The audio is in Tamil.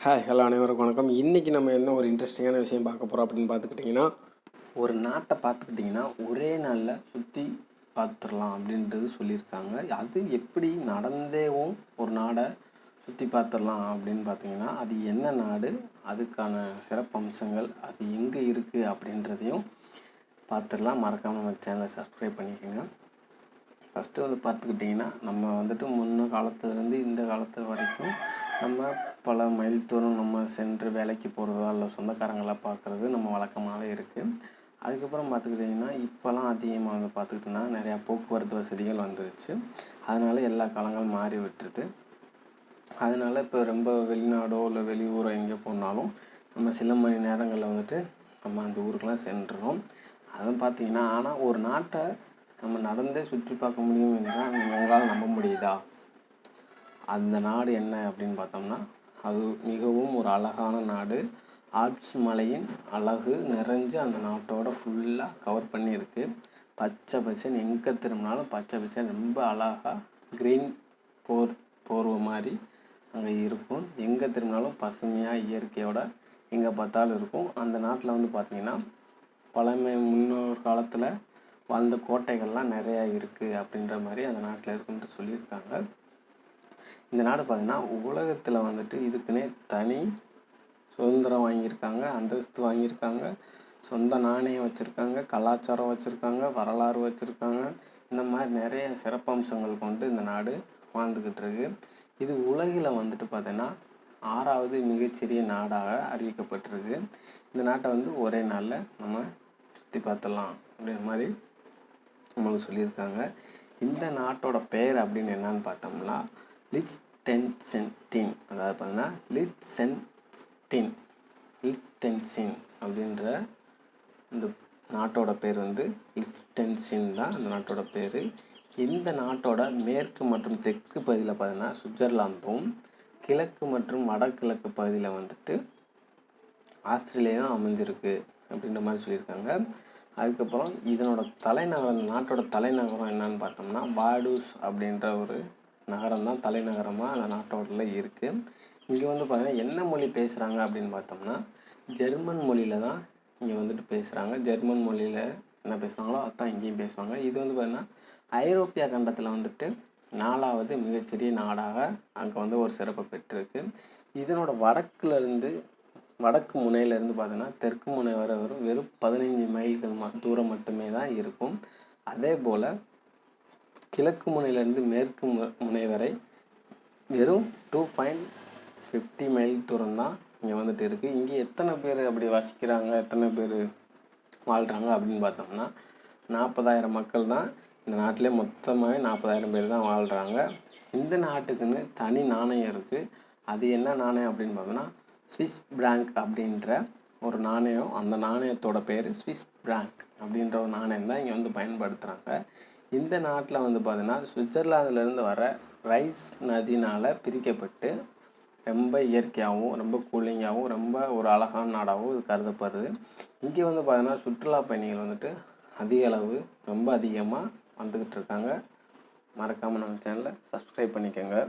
ஹலோ அனைவருக்கும் வணக்கம். இன்றைக்கி நம்ம என்ன ஒரு இன்ட்ரெஸ்டிங்கான விஷயம் பார்க்க போகிறோம் அப்படின்னு பார்த்துக்கிட்டிங்கன்னா, ஒரு நாட்டை பார்த்துக்கிட்டிங்கன்னா ஒரே நாளில் சுற்றி பார்த்துடலாம் அப்படின்றது சொல்லியிருக்காங்க. அது எப்படி நடந்தேவும் ஒரு நாடை சுற்றி பார்த்துடலாம் அப்படின்னு பார்த்தீங்கன்னா, அது என்ன நாடு, அதுக்கான சிறப்பம்சங்கள், அது எங்கே இருக்குது அப்படின்றதையும் பார்த்துடலாம். மறக்காமல் நம்ம சேனலை சப்ஸ்கிரைப் பண்ணிக்கோங்க. ஃபஸ்ட்டு வந்து பார்த்துக்கிட்டிங்கன்னா, நம்ம வந்துட்டு முன்ன காலத்துலேருந்து இந்த காலத்து வரைக்கும் நம்ம பல மைல் தூரம் நம்ம சென்று வேலைக்கு போகிறதோ இல்லை சொந்தக்காரங்களை பார்க்குறது நம்ம வழக்கமாகவே இருக்குது. அதுக்கப்புறம் பார்த்துக்கிட்டிங்கன்னா, இப்போலாம் அதிகமாக வந்து பார்த்துக்கிட்டோன்னா நிறையா போக்குவரத்து வசதிகள் வந்துருச்சு. அதனால் எல்லா காலங்களும் மாறி விட்டுருது. அதனால் இப்போ ரொம்ப வெளிநாடோ இல்லை வெளியூரோ எங்கே போனாலும் நம்ம சில மணி நேரங்களில் வந்துட்டு நம்ம அந்த ஊருக்கெலாம் சென்றுறோம். அதுவும் பார்த்திங்கன்னா, ஆனால் ஒரு நாட்டை நம்ம நடந்தே சுற்றி பார்க்க முடியும் என்றால் உங்களால் நம்ப முடியுதா? அந்த நாடு என்ன அப்படின்னு பார்த்தோம்னா, அது மிகவும் ஒரு அழகான நாடு. ஆல்ப்ஸ் மலையின் அழகு நிறைஞ்சு அந்த நாட்டோட ஃபுல்லாக கவர் பண்ணியிருக்கு. பச்சை பசேன்னு எங்கே திரும்பினாலும் பச்சை பசேன்னு ரொம்ப அழகாக க்ரீன் போர்வை மாதிரி அங்கே இருக்கும். எங்கே திரும்பினாலும் பசுமையாக இயற்கையோட எங்கே பார்த்தாலும் இருக்கும். அந்த நாட்டில் வந்து பார்த்திங்கன்னா முன்னோர் காலத்தில் வாழ்ந்த கோட்டைகள்லாம் நிறையா இருக்குது அப்படின்ற மாதிரி அந்த நாட்டில் இருக்குன்ட்டு சொல்லியிருக்காங்க. இந்த நாடு பார்த்திங்கன்னா உலகத்தில் வந்துட்டு இதுக்குன்னே தனி சுதந்திரம் வாங்கியிருக்காங்க, அந்தஸ்து வாங்கியிருக்காங்க, சொந்த நாணயம் வச்சுருக்காங்க, கலாச்சாரம் வச்சுருக்காங்க, வரலாறு வச்சுருக்காங்க. இந்த மாதிரி நிறைய சிறப்பம்சங்கள் கொண்டு இந்த நாடு வாழ்ந்துக்கிட்டு இருக்கு. இது உலகில் வந்துட்டு பார்த்திங்கன்னா 6வது மிகச்சிறிய நாடாக அறிவிக்கப்பட்டிருக்கு. இந்த நாட்டை வந்து ஒரே நாளில் நம்ம சுற்றி பார்த்துடலாம் அப்படின்ற மாதிரி நம்மளுக்கு சொல்லியிருக்காங்க. இந்த நாட்டோட பேர் அப்படின்னு என்னன்னு பார்த்தோம்னா லிச்டென்ஸ்டைன். அதாவது பார்த்தீங்கன்னா லிச்டென்ஸ்டைன் அப்படின்ற இந்த நாட்டோட பேர் வந்து லிச்டென்ஸ்டைன் தான் அந்த நாட்டோட பேர். இந்த நாட்டோட மேற்கு மற்றும் தெற்கு பகுதியில் பார்த்தீங்கன்னா சுவிட்சர்லாந்தும், கிழக்கு மற்றும் வடகிழக்கு பகுதியில் வந்துட்டு ஆஸ்திரேலியாவும் அமைஞ்சிருக்கு அப்படின்ற மாதிரி சொல்லியிருக்காங்க. அதுக்கப்புறம் இதனோட தலைநகரம், இந்த நாட்டோட தலைநகரம் என்னன்னு பார்த்தோம்னா பார்டூஸ் அப்படின்ற ஒரு நகரம் தான் தலைநகரமாக அந்த நாட்டோட இருக்குது. இங்கே வந்து பார்த்திங்கன்னா என்ன மொழி பேசுகிறாங்க அப்படின்னு பார்த்தோம்னா ஜெர்மன் மொழியில் தான் இங்கே வந்துட்டு பேசுகிறாங்க. ஜெர்மன் மொழியில் என்ன பேசுகிறாங்களோ அதுதான் இங்கேயும் பேசுவாங்க. இது வந்து பார்த்திங்கன்னா ஐரோப்பிய கண்டத்தில் வந்துட்டு 4வது மிகச்சிறிய நாடாக அங்கே வந்து ஒரு சிறப்பு பெற்றிருக்கு. இதனோட வடக்கு முனையிலேருந்து பார்த்தீங்கன்னா தெற்கு முனை வரை வெறும் 15 மைல்கள் தூரம் மட்டுமே தான் இருக்கும். அதே போல் கிழக்கு முனையிலேருந்து மேற்கு முனை வரை வெறும் 2.50 மைல் தூரம் தான் இங்கே வந்துட்டு இருக்குது. இங்கே எத்தனை பேர் அப்படி வசிக்கிறாங்க, எத்தனை பேர் வாழ்கிறாங்க அப்படின்னு பார்த்தோம்னா 40,000 மக்கள் தான் இந்த நாட்டிலே. மொத்தமாகவே 40,000 பேர் தான் வாழ்கிறாங்க. இந்த நாட்டுக்குன்னு தனி நாணயம் இருக்குது. அது என்ன நாணயம் அப்படின்னு பார்த்தோம்னா ஸ்விஸ் பிராங்க் அப்படின்ற ஒரு நாணயம். அந்த நாணயத்தோட பேர் ஸ்விஸ் பிராங்க் அப்படின்ற ஒரு நாணயம் தான் இங்கே வந்து பயன்படுத்துகிறாங்க. இந்த நாட்டில் வந்து பார்த்திங்கன்னா சுவிட்சர்லாந்துலேருந்து வர ரைஸ் நதினால் பிரிக்கப்பட்டு ரொம்ப இயற்கையாகவும் ரொம்ப கூலிங்காகவும் ரொம்ப ஒரு அழகான நாடாகவும் இது கருதப்படுது. இங்கே வந்து பார்த்திங்கன்னா சுற்றுலா பயணிகள் வந்துட்டு ரொம்ப அதிகமாக வந்துக்கிட்டு இருக்காங்க. மறக்காமல் நம்ம சேனலை சப்ஸ்கிரைப் பண்ணிக்கோங்க.